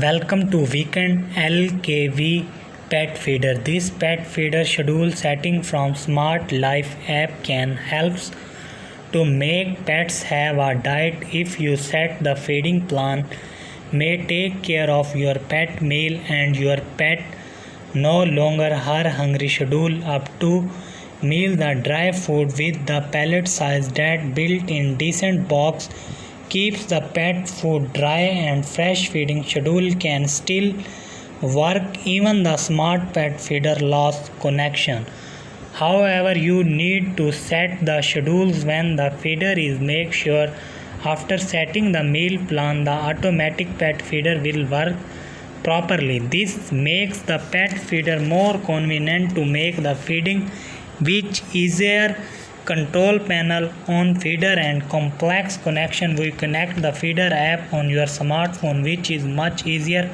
Welcome to Weekend LKV Pet Feeder. This pet feeder schedule setting from Smart Life app can help to make pets have a diet. If you set the feeding plan, may take care of your pet meal and your pet no longer her hungry schedule up to meal the dry food with the pellet size that built in decent box keeps the pet food dry and fresh. Feeding schedule can still work even the smart pet feeder lost connection. However, you need to set the schedules when the feeder is. Make sure after setting the meal plan the automatic pet feeder will work properly. This makes the pet feeder more convenient to make the feeding which easier. Control panel on feeder and complex connection. We connect the feeder app on your smartphone, which is much easier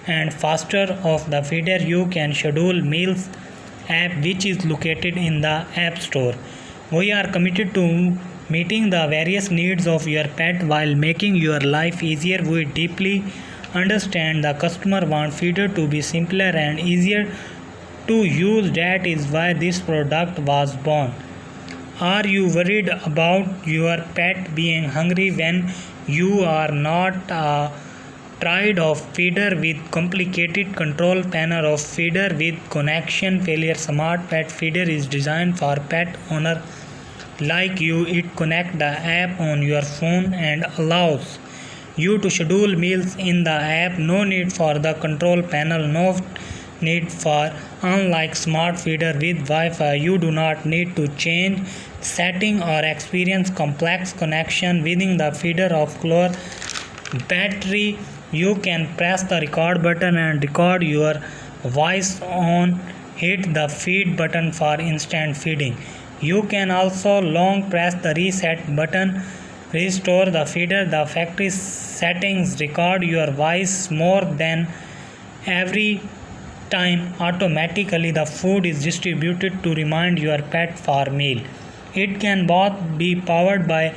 and faster. Of the feeder you can schedule meals app, which is located in the app store. We are committed to meeting the various needs of your pet while making your life easier. We deeply understand the customer want feeder to be simpler and easier to use. That is why this product was born. Are you worried about your pet being hungry when you are not tired of feeder with complicated control panel of feeder with connection failure? Smart pet feeder is designed for pet owner like you. It connects the app on your phone and allows you to schedule meals in the app. No need for the control panel, no need for. Unlike smart feeder with Wi-Fi, you do not need to change setting or experience complex connection within the feeder of close battery. You can press the record button and record your voice on. Hit the feed button for instant feeding. You can also long press the reset button. Restore the feeder the factory settings. Record your voice more than every time. Automatically the food is distributed to remind your pet for meal. It can both be powered by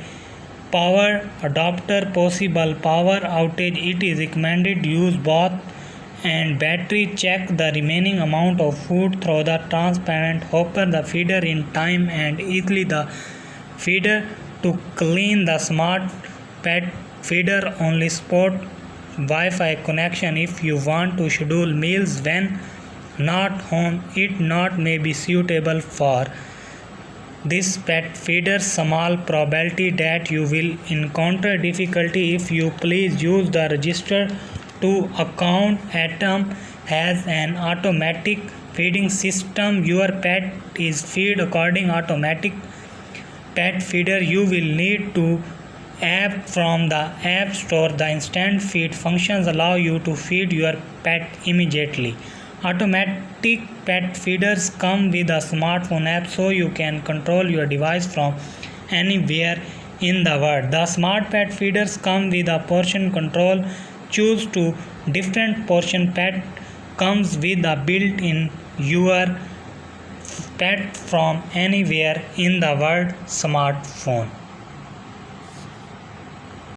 power adapter. Possible power outage, it is recommended use both and battery. Check the remaining amount of food through the transparent hopper. The feeder in time and easily the feeder to clean. The smart pet feeder only support Wi-Fi connection. If you want to schedule meals when not home, it not may be suitable for this pet feeder. Small probability that you will encounter difficulty. If you please use the register to account. Atom has an automatic feeding system. Your pet is feed according automatic pet feeder. You will need to app from the app store. The instant feed functions allow you to feed your pet immediately. Automatic pet feeders come with a smartphone app, so you can control your device from anywhere in the world. The smart pet feeders come with a portion control. Choose to different portion. Pet comes with a built-in your pet from anywhere in the world smartphone.